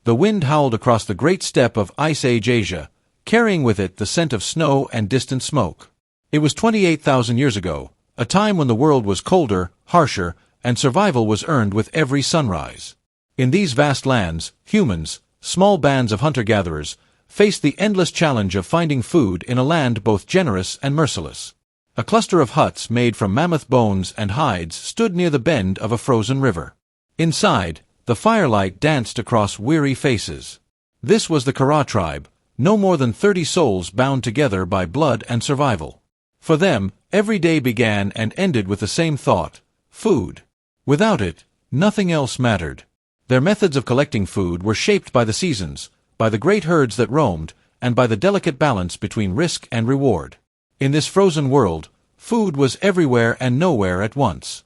The wind howled across the great steppe of Ice Age Asia, carrying with it the scent of snow and distant smoke. It was 28,000 years ago, a time when the world was colder, harsher, and survival was earned with every sunrise. In these vast lands, humans, small bands of hunter-gatherers, faced the endless challenge of finding food in a land both generous and merciless. A cluster of huts made from mammoth bones and hides stood near the bend of a frozen river. Inside, the firelight danced across weary faces. This was the Kura tribe, no more than 30 souls bound together by blood and survival. For them, every day began and ended with the same thought: food. Without it, nothing else mattered. Their methods of collecting food were shaped by the seasons, by the great herds that roamed, and by the delicate balance between risk and reward. In this frozen world, food was everywhere and nowhere at once.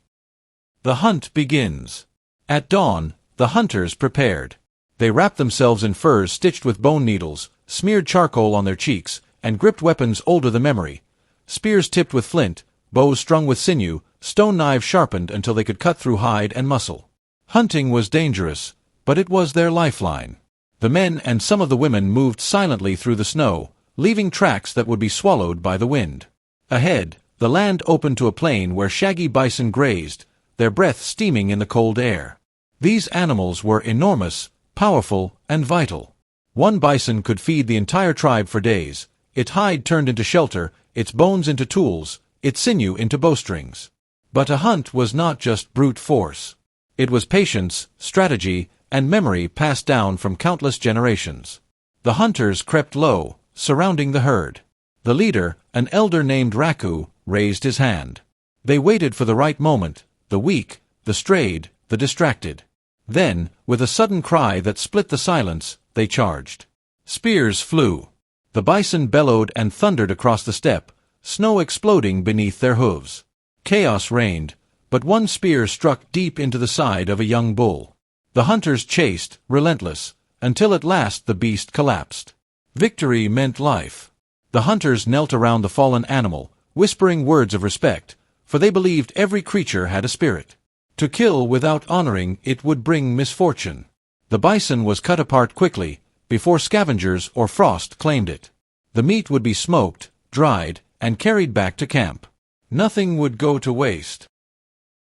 The hunt begins. At dawn, the hunters prepared. They wrapped themselves in furs stitched with bone needles, smeared charcoal on their cheeks, and gripped weapons older than memory. Spears tipped with flint, bows strung with sinew, stone knives sharpened until they could cut through hide and muscle. Hunting was dangerous, but it was their lifeline. The men and some of the women moved silently through the snow, leaving tracks that would be swallowed by the wind. Ahead, the land opened to a plain where shaggy bison grazed, their breath steaming in the cold air. These animals were enormous, powerful, and vital. One bison could feed the entire tribe for days, its hide turned into shelter, its bones into tools, its sinew into bowstrings. But a hunt was not just brute force. It was patience, strategy, and memory passed down from countless generations. The hunters crept low, surrounding the herd. The leader, an elder named Raku, raised his hand. They waited for the right moment, the weak, the strayed, the distracted. Then, with a sudden cry that split the silence, they charged. Spears flew. The bison bellowed and thundered across the steppe, snow exploding beneath their hooves. Chaos reigned, but one spear struck deep into the side of a young bull. The hunters chased, relentless, until at last the beast collapsed. Victory meant life. The hunters knelt around the fallen animal, whispering words of respect, for they believed every creature had a spirit. To kill without honoring it would bring misfortune. The bison was cut apart quickly, before scavengers or frost claimed it. The meat would be smoked, dried, and carried back to camp. Nothing would go to waste.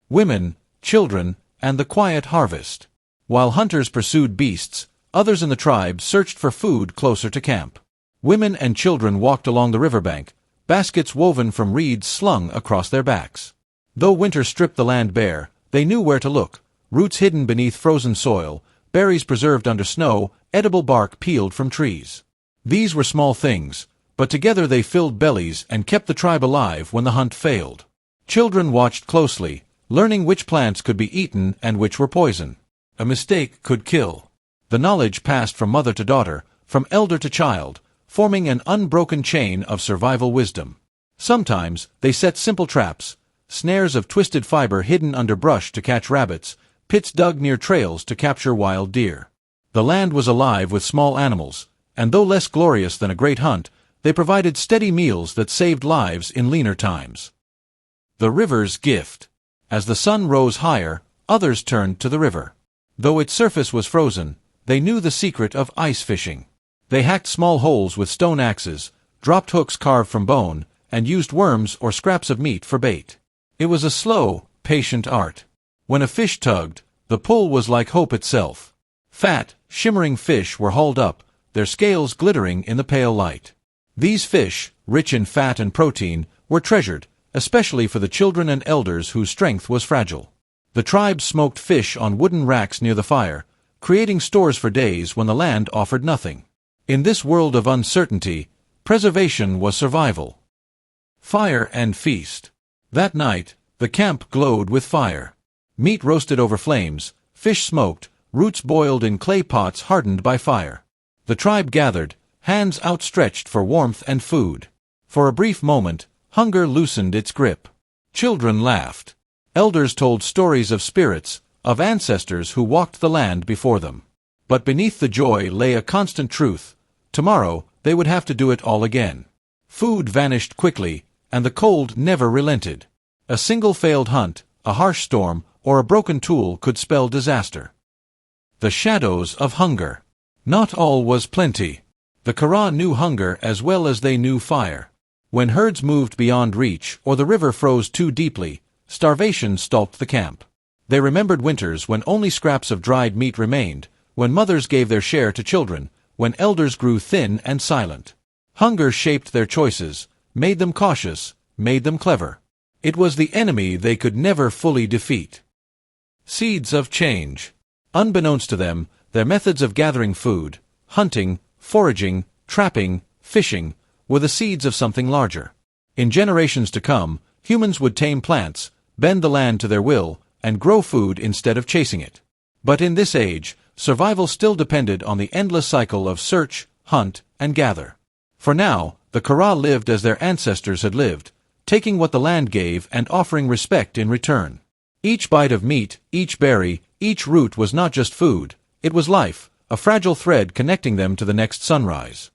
Women, children, and the quiet harvest. While hunters pursued beasts, others in the tribe searched for food closer to camp. Women and children walked along the riverbank, baskets woven from reeds slung across their backs. Though winter stripped the land bare, they knew where to look: roots hidden beneath frozen soil, berries preserved under snow, edible bark peeled from trees. These were small things, but together they filled bellies and kept the tribe alive when the hunt failed. Children watched closely, learning which plants could be eaten and which were poison. A mistake could kill. The knowledge passed from mother to daughter, from elder to child, forming an unbroken chain of survival wisdom. Sometimes they set simple traps, snares of twisted fiber hidden under brush to catch rabbits, pits dug near trails to capture wild deer. The land was alive with small animals, and though less glorious than a great hunt, they provided steady meals that saved lives in leaner times. The river's gift. As the sun rose higher, others turned to the river. Though its surface was frozen, they knew the secret of ice fishing. They hacked small holes with stone axes, dropped hooks carved from bone, and used worms or scraps of meat for bait. It was a slow, patient art. When a fish tugged, the pull was like hope itself. Fat, shimmering fish were hauled up, their scales glittering in the pale light. These fish, rich in fat and protein, were treasured, especially for the children and elders whose strength was fragile. The tribe smoked fish on wooden racks near the fire, creating stores for days when the land offered nothing. In this world of uncertainty, preservation was survival. Fire and feast. That night, the camp glowed with fire. Meat roasted over flames, fish smoked, roots boiled in clay pots hardened by fire. The tribe gathered, hands outstretched for warmth and food. For a brief moment, hunger loosened its grip. Children laughed. Elders told stories of spirits, of ancestors who walked the land before them. But beneath the joy lay a constant truth: tomorrow they would have to do it all again. Food vanished quickly, and the cold never relented. A single failed hunt, a harsh storm, or a broken tool could spell disaster. The shadows of hunger. Not all was plenty. The Kura knew hunger as well as they knew fire. When herds moved beyond reach or the river froze too deeply, starvation stalked the camp. They remembered winters when only scraps of dried meat remained, when mothers gave their share to children, when elders grew thin and silent. Hunger shaped their choices, made them cautious, made them clever. It was the enemy they could never fully defeat. Seeds of change. Unbeknownst to them, their methods of gathering food, hunting, foraging, trapping, fishing, were the seeds of something larger. In generations to come, humans would tame plants, bend the land to their will, and grow food instead of chasing it. But in this age, survival still depended on the endless cycle of search, hunt, and gather. For now, the Kura lived as their ancestors had lived, taking what the land gave and offering respect in return. Each bite of meat, each berry, each root was not just food, it was life, a fragile thread connecting them to the next sunrise.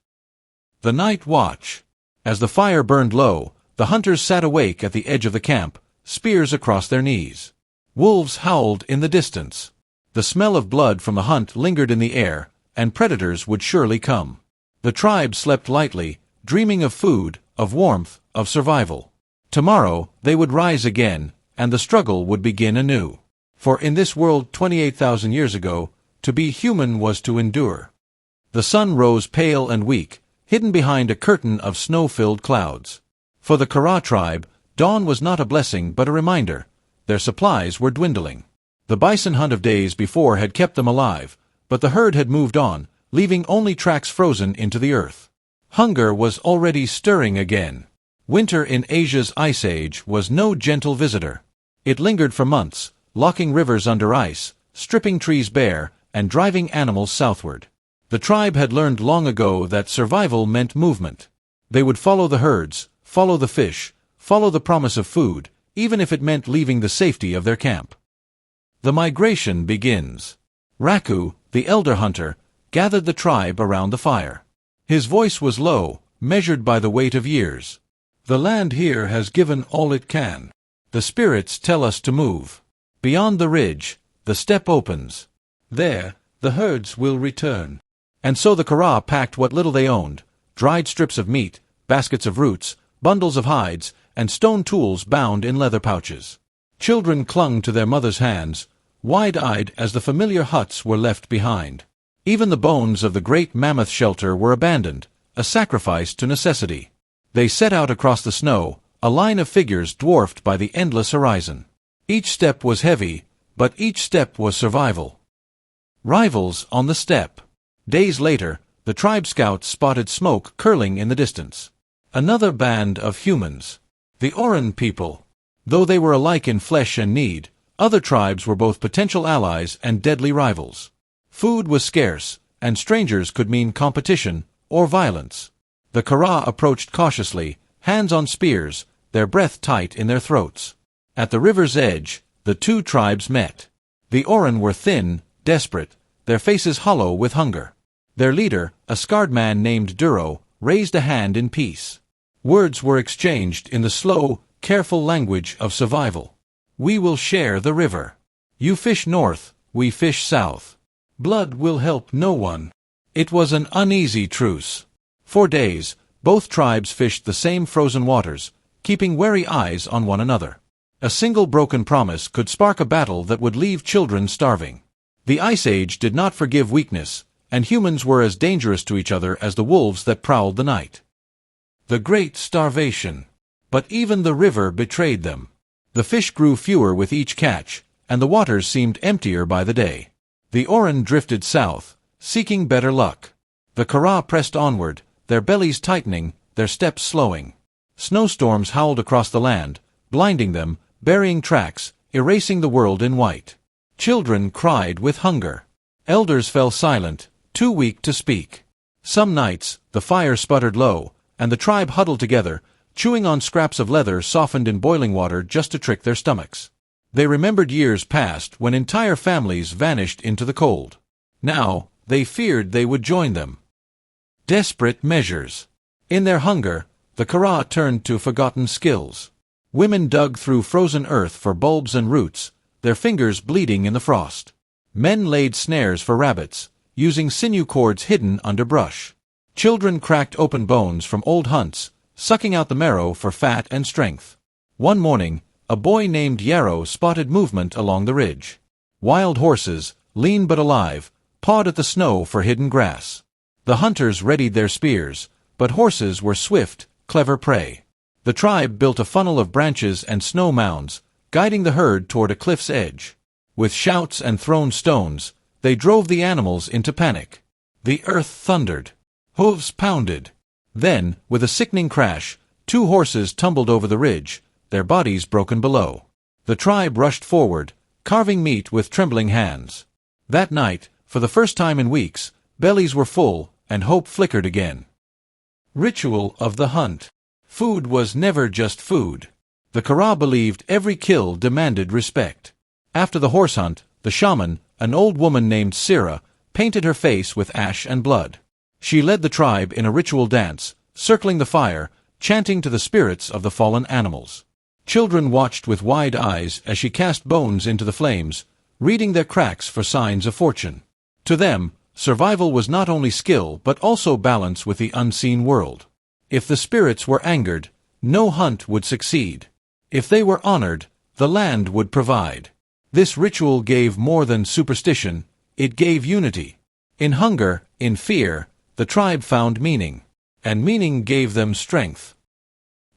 The night watch. As the fire burned low, the hunters sat awake at the edge of the camp, spears across their knees. Wolves howled in the distance. The smell of blood from the hunt lingered in the air, and predators would surely come. The tribe slept lightly, dreaming of food, of warmth, of survival. Tomorrow, they would rise again, and the struggle would begin anew. For in this world 28,000 years ago, to be human was to endure. The sun rose pale and weak, hidden behind a curtain of snow-filled clouds. For the Kura tribe, dawn was not a blessing but a reminder. Their supplies were dwindling. The bison hunt of days before had kept them alive, but the herd had moved on, leaving only tracks frozen into the earth. Hunger was already stirring again. Winter in Asia's ice age was no gentle visitor. It lingered for months, locking rivers under ice, stripping trees bare, and driving animals southward. The tribe had learned long ago that survival meant movement. They would follow the herds, follow the fish, follow the promise of food, even if it meant leaving the safety of their camp. The migration begins. Raku, the elder hunter, gathered the tribe around the fire. His voice was low, measured by the weight of years. The land here has given all it can. The spirits tell us to move. Beyond the ridge, the steppe opens. There, the herds will return. And so the Kura packed what little they owned, dried strips of meat, baskets of roots, bundles of hides, and stone tools bound in leather pouches. Children clung to their mothers' hands, wide-eyed as the familiar huts were left behind. Even the bones of the great mammoth shelter were abandoned, a sacrifice to necessity. They set out across the snow, a line of figures dwarfed by the endless horizon. Each step was heavy, but each step was survival. Rivals on the steppe. Days later, the tribe scouts spotted smoke curling in the distance. Another band of humans. The Oran people. Though they were alike in flesh and need, other tribes were both potential allies and deadly rivals. Food was scarce, and strangers could mean competition or violence. The Kura approached cautiously, hands on spears, their breath tight in their throats. At the river's edge, the two tribes met. The Oran were thin, desperate, their faces hollow with hunger. Their leader, a scarred man named Duro, raised a hand in peace. Words were exchanged in the slow, careful language of survival. We will share the river. You fish north, we fish south. Blood will help no one. It was an uneasy truce. For days, both tribes fished the same frozen waters, keeping wary eyes on one another. A single broken promise could spark a battle that would leave children starving. The Ice Age did not forgive weakness, and humans were as dangerous to each other as the wolves that prowled the night. The Great Starvation. But even the river betrayed them. The fish grew fewer with each catch, and the waters seemed emptier by the day. The Oran drifted south, seeking better luck. The Kura pressed onward, their bellies tightening, their steps slowing. Snowstorms howled across the land, blinding them, burying tracks, erasing the world in white. Children cried with hunger. Elders fell silent, too weak to speak. Some nights, the fire sputtered low, and the tribe huddled together, chewing on scraps of leather softened in boiling water just to trick their stomachs. They remembered years past when entire families vanished into the cold. Now, they feared they would join them. Desperate measures. In their hunger, the Kura turned to forgotten skills. Women dug through frozen earth for bulbs and roots, their fingers bleeding in the frost. Men laid snares for rabbits, using sinew cords hidden under brush. Children cracked open bones from old hunts, sucking out the marrow for fat and strength. One morning, a boy named Yarrow spotted movement along the ridge. Wild horses, lean but alive, pawed at the snow for hidden grass. The hunters readied their spears, but horses were swift, clever prey. The tribe built a funnel of branches and snow mounds, guiding the herd toward a cliff's edge. With shouts and thrown stones, they drove the animals into panic. The earth thundered. Hooves pounded. Then, with a sickening crash, 2 horses tumbled over the ridge, their bodies broken below. The tribe rushed forward, carving meat with trembling hands. That night, for the first time in weeks, bellies were full, and hope flickered again. Ritual of the hunt. Food was never just food. The Kura believed every kill demanded respect. After the horse hunt, the shaman, an old woman named Sira, painted her face with ash and blood. She led the tribe in a ritual dance, circling the fire, chanting to the spirits of the fallen animals. Children watched with wide eyes as she cast bones into the flames, reading their cracks for signs of fortune. To them, survival was not only skill but also balance with the unseen world. If the spirits were angered, no hunt would succeed. If they were honored, the land would provide. This ritual gave more than superstition, it gave unity. In hunger, in fear, the tribe found meaning, and meaning gave them strength.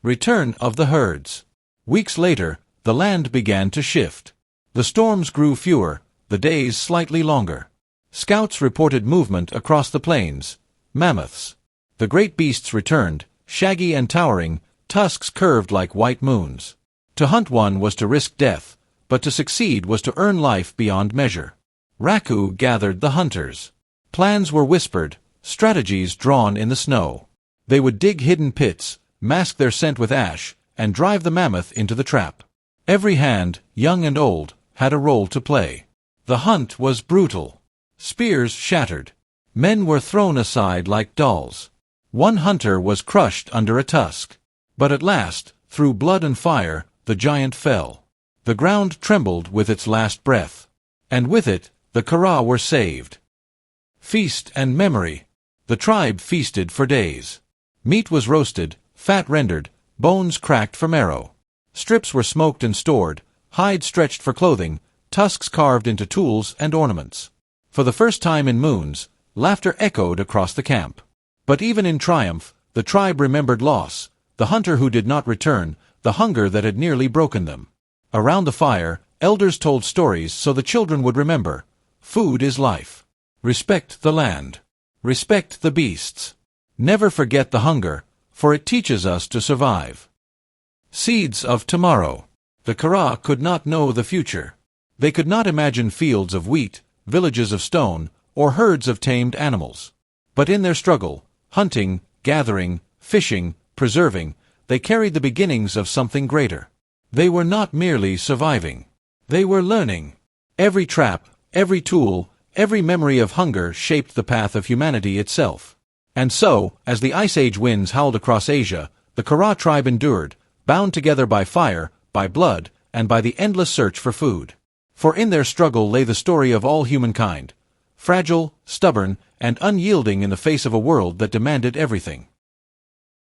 Return of the herds. Weeks later, the land began to shift. The storms grew fewer, the days slightly longer. Scouts reported movement across the plains. Mammoths. The great beasts returned, shaggy and towering, tusks curved like white moons. To hunt one was to risk death, but to succeed was to earn life beyond measure. Raku gathered the hunters. Plans were whispered, strategies drawn in the snow. They would dig hidden pits, mask their scent with ash, and drive the mammoth into the trap. Every hand, young and old, had a role to play. The hunt was brutal. Spears shattered. Men were thrown aside like dolls. One hunter was crushed under a tusk. But at last, through blood and fire, the giant fell. The ground trembled with its last breath. And with it, the Kura were saved. Feast and memory. The tribe feasted for days. Meat was roasted, fat rendered, bones cracked for marrow. Strips were smoked and stored, hide stretched for clothing, tusks carved into tools and ornaments. For the first time in moons, laughter echoed across the camp. But even in triumph, the tribe remembered loss, the hunter who did not return, the hunger that had nearly broken them. Around the fire, elders told stories so the children would remember. Food is life. Respect the land. Respect the beasts. Never forget the hunger, for it teaches us to survive. Seeds of tomorrow. The Kura could not know the future. They could not imagine fields of wheat, villages of stone, or herds of tamed animals. But in their struggle, hunting, gathering, fishing, preserving, they carried the beginnings of something greater. They were not merely surviving. They were learning. Every trap, every tool, every memory of hunger shaped the path of humanity itself. And so, as the Ice Age winds howled across Asia, the Kura tribe endured, bound together by fire, by blood, and by the endless search for food. For in their struggle lay the story of all humankind, fragile, stubborn, and unyielding in the face of a world that demanded everything.